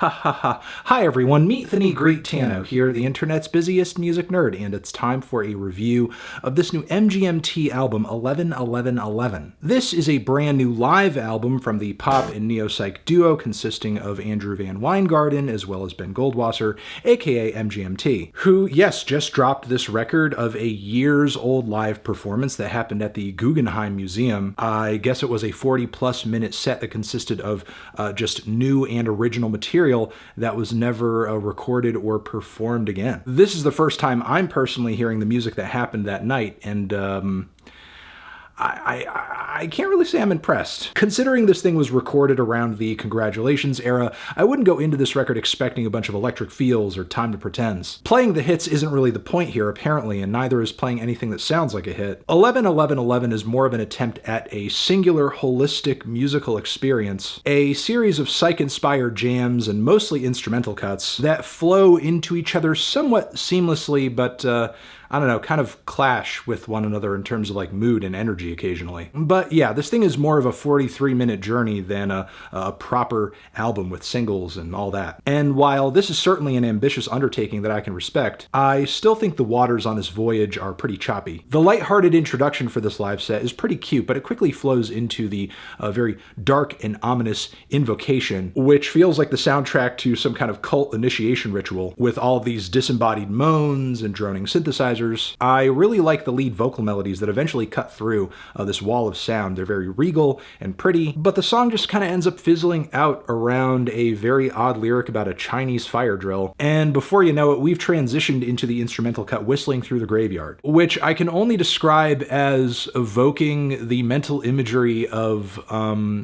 Ha ha ha. Hi everyone, meet the Greet Tano here, the internet's busiest music nerd, and it's time for a review of this new Mgmt album, 111111. This is a brand new live album from the pop and neo-psych duo consisting of Andrew Van Weingarten as well as Ben Goldwasser, aka Mgmt, who, yes, just dropped this record of a years-old live performance that happened at the Guggenheim Museum. I guess it was a 40-plus minute set that consisted of just new and original material that was never recorded or performed again. This is the first time I'm personally hearing the music that happened that night, and I can't really say I'm impressed. Considering this thing was recorded around the Congratulations era, I wouldn't go into this record expecting a bunch of electric feels or Time to Pretends. Playing the hits isn't really the point here, apparently, and neither is playing anything that sounds like a hit. 111111 is more of an attempt at a singular, holistic musical experience, a series of psych-inspired jams and mostly instrumental cuts that flow into each other somewhat seamlessly, but I don't know, kind of clash with one another in terms of like mood and energy occasionally. But yeah, this thing is more of a 43-minute journey than a proper album with singles and all that. And while this is certainly an ambitious undertaking that I can respect, I still think the waters on this voyage are pretty choppy. The lighthearted introduction for this live set is pretty cute, but it quickly flows into the very dark and ominous invocation, which feels like the soundtrack to some kind of cult initiation ritual, with all these disembodied moans and droning synthesizers. I really like the lead vocal melodies that eventually cut through this wall of sound. They're very regal and pretty, but the song just kind of ends up fizzling out around a very odd lyric about a Chinese fire drill, and before you know it, we've transitioned into the instrumental cut Whistling Through the Graveyard, which I can only describe as evoking the mental imagery of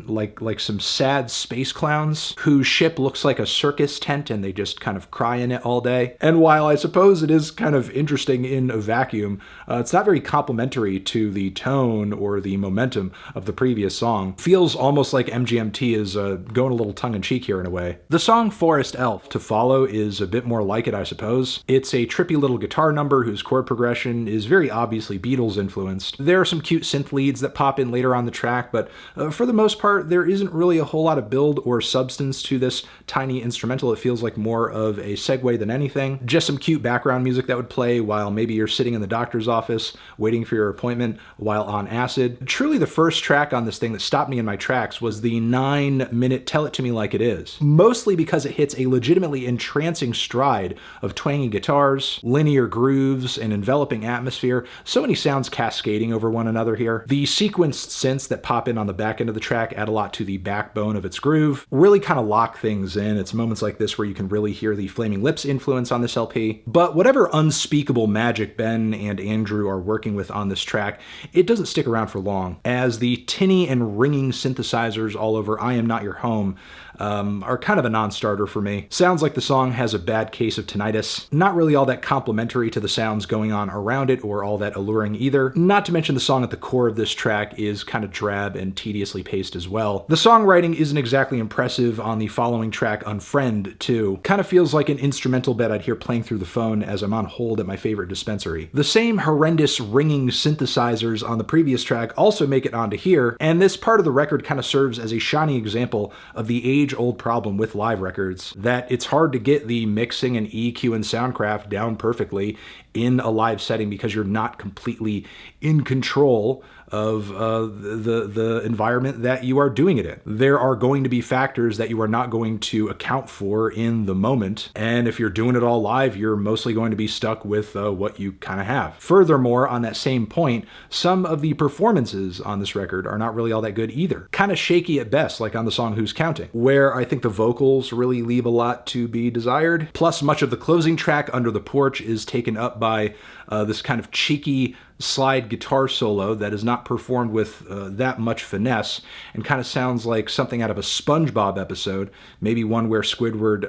like some sad space clowns whose ship looks like a circus tent and they just kind of cry in it all day. And while I suppose it is kind of interesting in a vacuum, it's not very complimentary to the tone or the momentum of the previous song. Feels almost like MGMT is going a little tongue-in-cheek here in a way. The song Forest Elf to follow is a bit more like it, I suppose. It's a trippy little guitar number whose chord progression is very obviously Beatles influenced. There are some cute synth leads that pop in later on the track, but for the most part, there isn't really a whole lot of build or substance to this tiny instrumental. It feels like more of a segue than anything. Just some cute background music that would play while maybe you're sitting in the doctor's office waiting for your appointment while on acid. Truly the first track on this thing that stopped me in my tracks was the 9-minute Tell It To Me Like It Is. Mostly because it hits a legitimately entrancing stride of twangy guitars, linear grooves, and enveloping atmosphere. So many sounds cascading over one another here. The sequenced synths that pop in on the back end of the track add a lot to the backbone of its groove, really kind of lock things in. It's moments like this where you can really hear the Flaming Lips influence on this LP. But whatever unspeakable magic Ben and Andrew are working with on this track, it doesn't stick around for long, as the tinny and ringing synthesizers all over I Am Not Your Home are kind of a non-starter for me. Sounds like the song has a bad case of tinnitus. Not really all that complimentary to the sounds going on around it, or all that alluring either. Not to mention the song at the core of this track is kind of drab and tediously paced as well. The songwriting isn't exactly impressive on the following track, Unfriend, too. Kind of feels like an instrumental bed I'd hear playing through the phone as I'm on hold at my favorite dispensary. The same horrendous ringing synthesizers on the previous track also make it onto here, and this part of the record kind of serves as a shining example of the age-old problem with live records, that it's hard to get the mixing and EQ and soundcraft down perfectly in a live setting because you're not completely in control of the environment that you are doing it in. There are going to be factors that you are not going to account for in the moment, and if you're doing it all live, you're mostly going to be stuck with what you kind of have. Furthermore, on that same point, some of the performances on this record are not really all that good either. Kind of shaky at best, like on the song Who's Counting, where I think the vocals really leave a lot to be desired. Plus, much of the closing track, Under the Porch, is taken up by this kind of cheeky slide guitar solo that is not performed with that much finesse, and kind of sounds like something out of a SpongeBob episode, maybe one where Squidward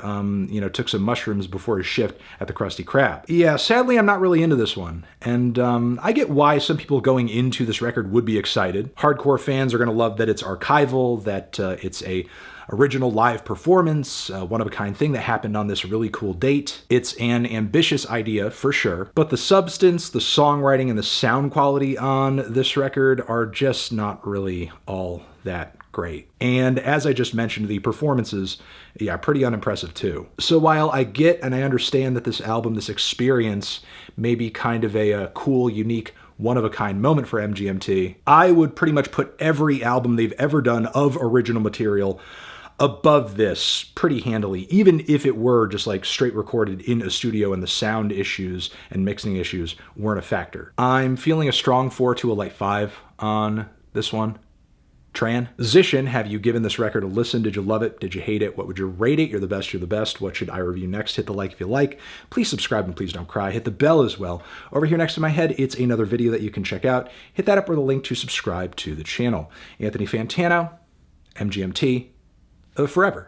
took some mushrooms before his shift at the Krusty Krab. Yeah, sadly I'm not really into this one, and I get why some people going into this record would be excited. Hardcore fans are going to love that it's archival, that it's a original live performance, one-of-a-kind thing that happened on this really cool date. It's an ambitious idea, for sure, but the substance, the songwriting, and the sound quality on this record are just not really all that great. And as I just mentioned, the performances, yeah, pretty unimpressive too. So while I get and I understand that this album, this experience, may be kind of a cool, unique, one-of-a-kind moment for MGMT, I would pretty much put every album they've ever done of original material above this pretty handily, even if it were just like straight recorded in a studio and the sound issues and mixing issues weren't a factor. I'm feeling a strong 4 to a light 5 on this one. Transition, have you given this record a listen? Did you love it? Did you hate it? What would you rate it? You're the best, you're the best. What should I review next? Hit the like if you like. Please subscribe and please don't cry. Hit the bell as well. Over here next to my head, it's another video that you can check out. Hit that up or the link to subscribe to the channel. Anthony Fantano, MGMT, forever.